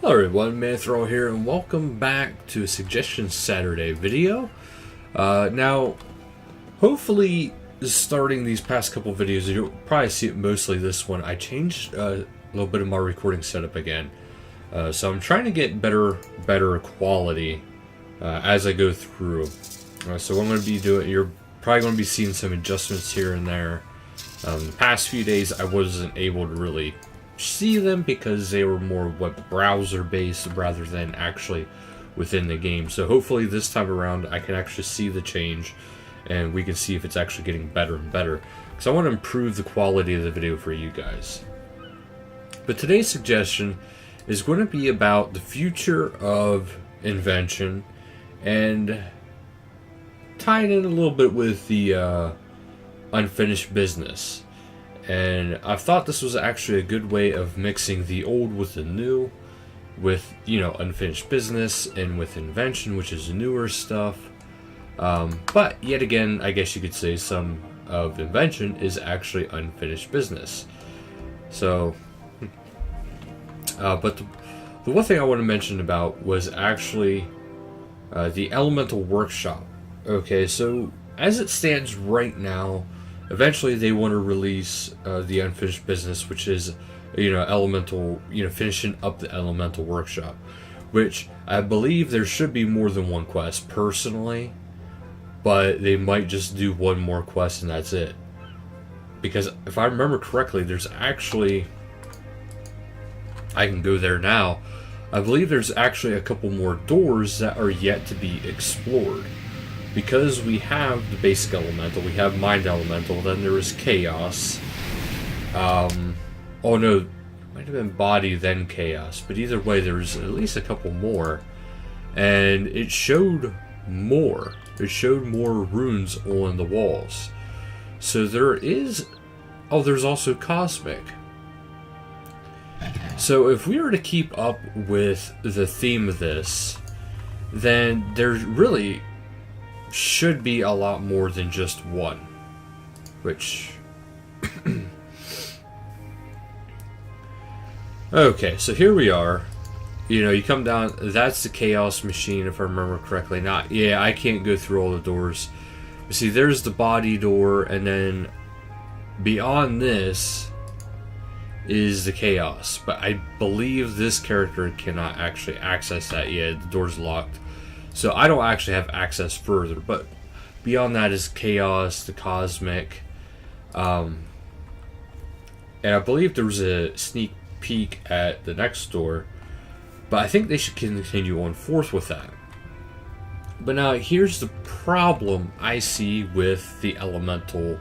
Hello everyone, Manithral here, and welcome back to a Suggestion Saturday video. Now, hopefully, starting these past couple videos, you'll probably see it mostly this one. I changed a little bit of my recording setup again, so I'm trying to get better quality as I go through. So what I'm going to be doing, you're probably going to be seeing some adjustments here and there. The past few days, I wasn't able to really see them because they were more web browser based rather than actually within the game. So hopefully this time around I can actually see the change and we can see if it's actually getting better and better, because I want to improve the quality of the video for you guys. But today's suggestion is going to be about the future of Invention and tying in a little bit with the unfinished business. And I thought this was actually a good way of mixing the old with the new, with, unfinished business, and with Invention, which is newer stuff. But yet again, I guess you could say some of Invention is actually unfinished business. So, but the one thing I want to mention about was actually the Elemental Workshop. Okay, so as it stands right now, eventually they want to release the unfinished business, which is, Elemental, finishing up the Elemental Workshop, which I believe there should be more than one quest personally, but they might just do one more quest and that's it. Because if I remember correctly, there's actually, I can go there now, I believe there's actually a couple more doors that are yet to be explored. Because we have the basic elemental, we have mind elemental, then there is chaos. Oh no, might have been body then chaos, but either way there's at least a couple more. And it showed more. It showed more runes on the walls. So there is, there's also cosmic. So if we were to keep up with the theme of this, then there's really should be a lot more than just one, which okay, so here we are. You come down, that's the chaos machine if I remember correctly. I can't go through all the doors. You see, there's the body door, and then beyond this is the chaos, but I believe this character cannot actually access that yet. The door's locked. So I don't actually have access further, but beyond that is chaos, the cosmic, and I believe there was a sneak peek at the next door, but I think they should continue on forth with that. But now here's the problem I see with the elemental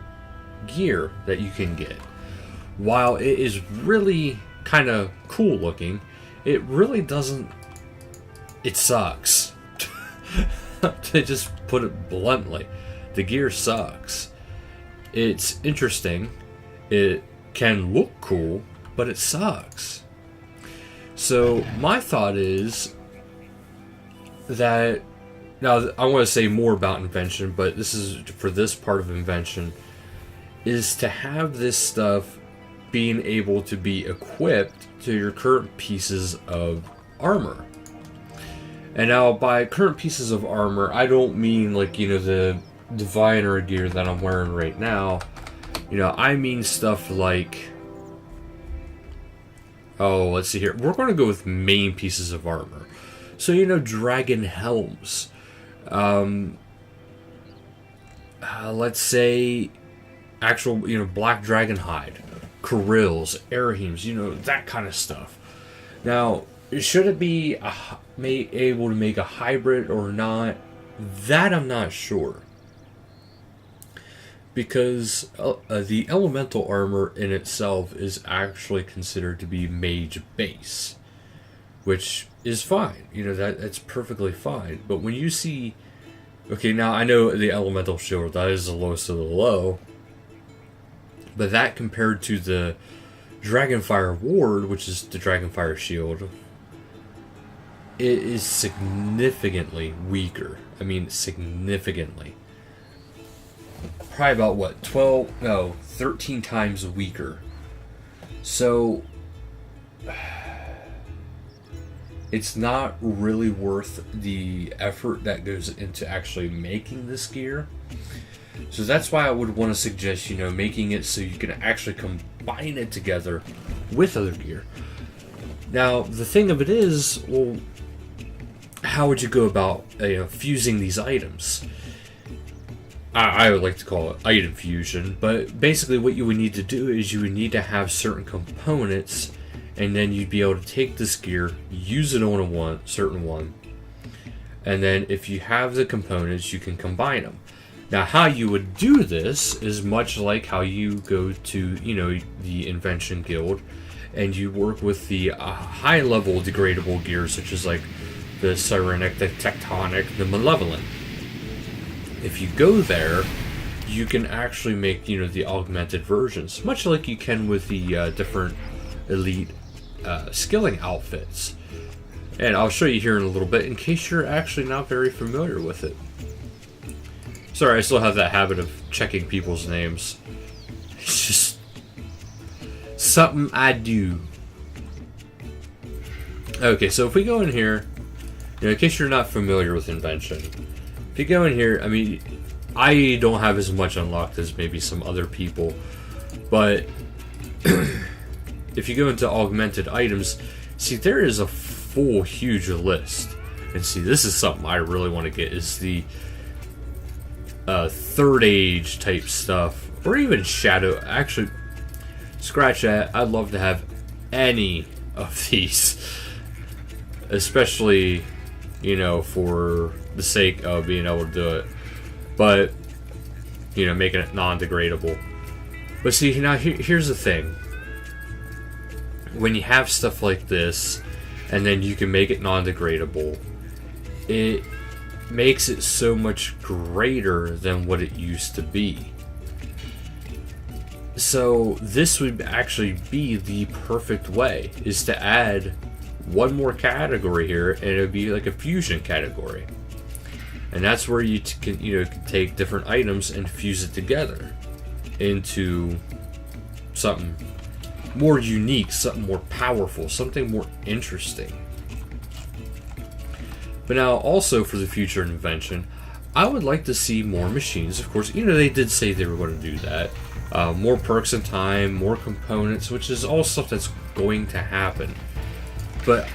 gear that you can get. While it is really kind of cool looking, it really doesn't, it sucks. To just put it bluntly, the gear sucks. It's interesting, it can look cool, but it sucks. So my thought is that, now I want to say more about Invention, but this is for this part of Invention, is to have this stuff being able to be equipped to your current pieces of armor. And now, by current pieces of armor, I don't mean like, the diviner gear that I'm wearing right now. I mean stuff like, let's see here. We're going to go with main pieces of armor. So, dragon helms. Let's say actual, black dragon hide, Carills, Arahems, that kind of stuff. Now, should it be able to make a hybrid or not? That I'm not sure. Because the elemental armor in itself is actually considered to be mage base, which is fine. That's perfectly fine. But when you see, okay, now I know the elemental shield, that is the lowest of the low, but that compared to the Dragonfire Ward, which is the Dragonfire shield, it is significantly weaker. I mean, significantly. Probably about 13 times weaker. So it's not really worth the effort that goes into actually making this gear. So that's why I would want to suggest, making it so you can actually combine it together with other gear. Now, the thing of it is, well, how would you go about fusing these items? I would like to call it item fusion, but basically what you would need to do is you would need to have certain components, and then you'd be able to take this gear, use it on a certain one, and then if you have the components, you can combine them. Now, how you would do this is much like how you go to, the Invention Guild, and you work with the high-level degradable gears, such as like the Sirenic, the Tectonic, the Malevolent. If you go there, you can actually make, the augmented versions, much like you can with the different elite skilling outfits. And I'll show you here in a little bit, in case you're actually not very familiar with it. Sorry, I still have that habit of checking people's names. It's just something I do. Okay, so if we go in here, in case you're not familiar with Invention, if you go in here, I mean, I don't have as much unlocked as maybe some other people, but if you go into augmented items, see, there is a full, huge list. And see, this is something I really want to get, is the third age type stuff, or even shadow. Actually, scratch that. I'd love to have any of these, especially for the sake of being able to do it, but making it non-degradable. But see, now here's the thing: when you have stuff like this and then you can make it non-degradable, it makes it so much greater than what it used to be. So this would actually be the perfect way, is to add one more category here, and it would be like a fusion category. And that's where you can can take different items and fuse it together into something more unique, something more powerful, something more interesting. But now, also for the future Invention, I would like to see more machines. Of course, they did say they were going to do that. More perks in time, more components, which is all stuff that's going to happen. But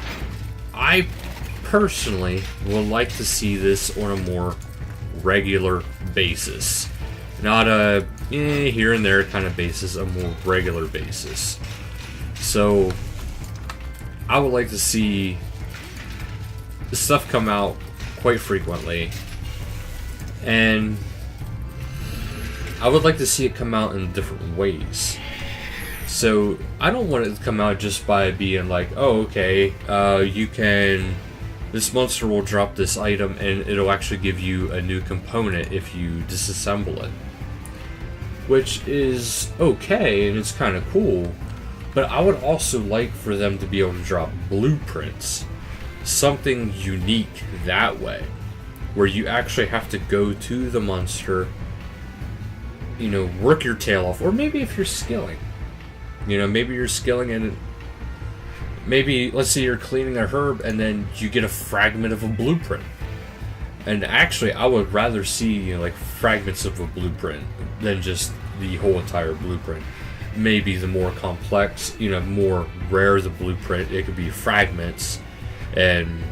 I personally would like to see this on a more regular basis. Not a here and there kind of basis, a more regular basis. So, I would like to see stuff come out quite frequently, and I would like to see it come out in different ways. So I don't want it to come out just by being like, oh, okay, this monster will drop this item and it'll actually give you a new component if you disassemble it, which is okay and it's kind of cool. But I would also like for them to be able to drop blueprints, something unique that way, where you actually have to go to the monster, work your tail off, or maybe if you're skilling, maybe you're skilling and maybe, let's say you're cleaning a herb and then you get a fragment of a blueprint. And actually, I would rather see, like fragments of a blueprint than just the whole entire blueprint. Maybe the more complex, more rare the blueprint, it could be fragments. And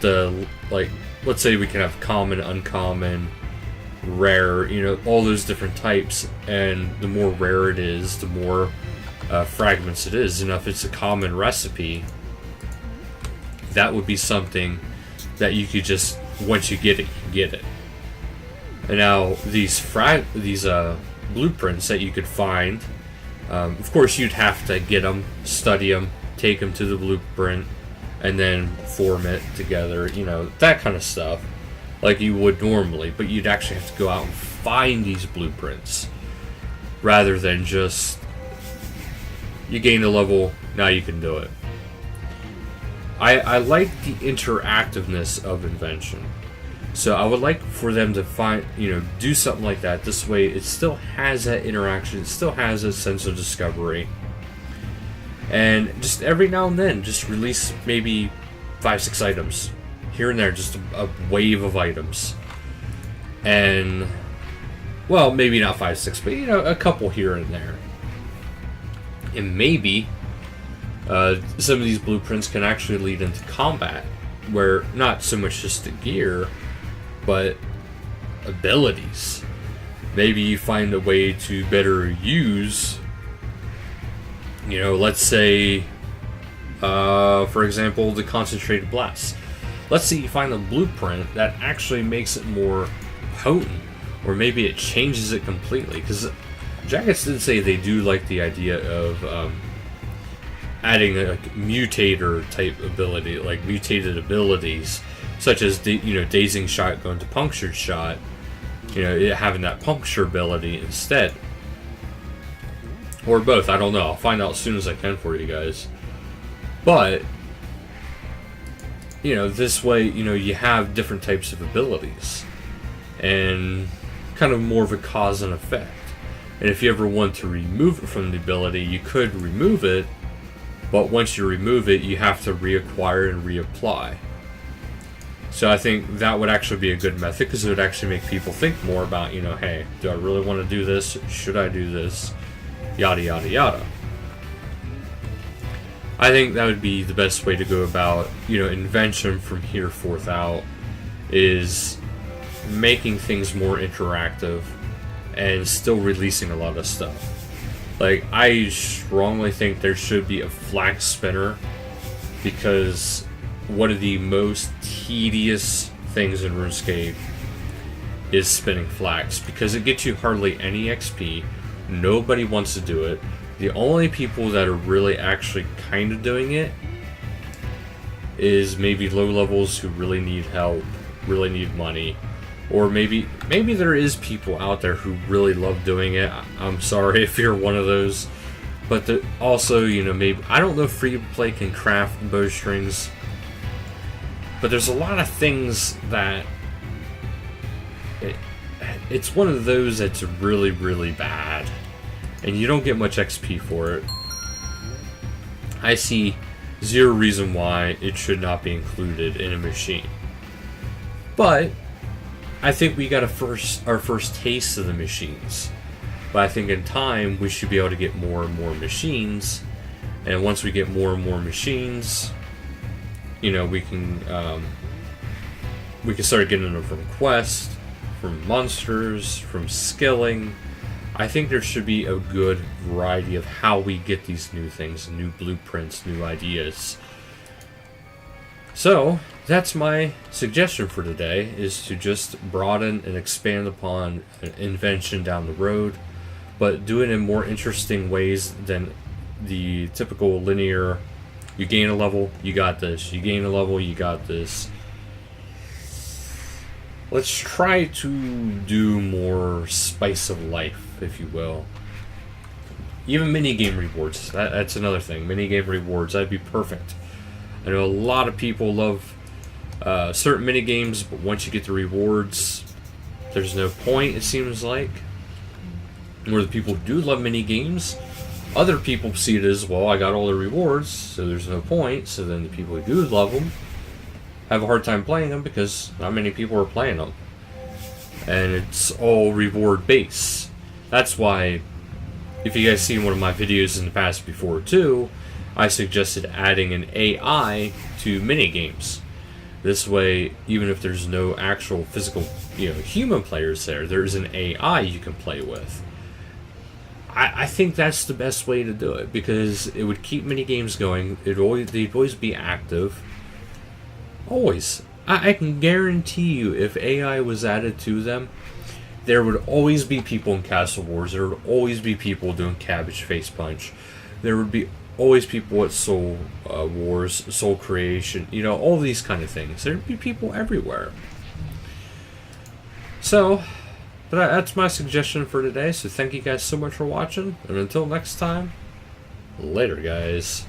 let's say we can have common, uncommon, rare, all those different types, and the more rare it is, the more fragments it is. And if it's a common recipe, that would be something that you could just, once you get it, you get it. And now these blueprints that you could find, of course you'd have to get them, study them, take them to the blueprint, and then form it together, that kind of stuff, like you would normally. But you'd actually have to go out and find these blueprints, rather than just, you gain a level, now you can do it. I like the interactiveness of Invention. So I would like for them to find, do something like that. This way it still has that interaction, it still has a sense of discovery. And just every now and then, just release maybe 5, 6 items. Here and there, just a wave of items. And, well, maybe not 5, 6, but, you know, a couple here and there. And maybe some of these blueprints can actually lead into combat, where not so much just the gear, but abilities. Maybe you find a way to better use, you know, let's say, for example, the concentrated blast. Let's say you find a blueprint that actually makes it more potent, or maybe it changes it completely. Because Jackets did say they do like the idea of adding a mutator type ability, like mutated abilities, such as dazing shot going to punctured shot. You know, it having that puncture ability instead, or both. I don't know. I'll find out as soon as I can for you guys. But you know, this way, you know, you have different types of abilities and kind of more of a cause and effect. And if you ever want to remove it from the ability, you could remove it, but once you remove it, you have to reacquire and reapply. So I think that would actually be a good method, because it would actually make people think more about, you know, hey, do I really want to do this? Should I do this? Yada, yada, yada. I think that would be the best way to go about, you know, Invention from here forth out, is making things more interactive and still releasing a lot of stuff. Like, I strongly think there should be a flag spinner, because one of the most tedious things in RuneScape is spinning flags, because it gets you hardly any XP. Nobody wants to do it. The only people that are really actually kind of doing it is maybe low levels who really need help, really need money, or maybe there is people out there who really love doing it. I'm sorry if you're one of those, but also, you know, maybe, I don't know if free play can craft bowstrings. But there's a lot of things that it's one of those that's really, really bad, and you don't get much XP for it. I see zero reason why it should not be included in a machine. But I think we got our first taste of the machines. But I think in time we should be able to get more and more machines, and once we get more and more machines, you know, we can start getting them from quests, from monsters, from skilling. I think there should be a good variety of how we get these new things, new blueprints, new ideas. So that's my suggestion for today, is to just broaden and expand upon an Invention down the road, but do it in more interesting ways than the typical linear. You gain a level, you got this. You gain a level, you got this. Let's try to do more spice of life, if you will. Even mini-game rewards. That's another thing. Mini-game rewards, that'd be perfect. I know a lot of people love certain mini-games, but once you get the rewards, there's no point, it seems like. Where the people who do love mini-games, other people see it as, well, I got all the rewards, so there's no point. So then the people who do love them have a hard time playing them, because not many people are playing them. And it's all reward based. That's why, if you guys seen one of my videos in the past before too, I suggested adding an AI to minigames. This way, even if there's no actual physical, you know, human players there, there's an AI you can play with. I think that's the best way to do it, because it would keep minigames going. They'd always be active. Always. I can guarantee you, if AI was added to them, there would always be people in Castle Wars. There would always be people doing Cabbage Face Punch. There would be always people at Soul Wars, Soul Creation, you know, all these kind of things. There'd be people everywhere. So, but that's my suggestion for today. So thank you guys so much for watching, and until next time, later guys.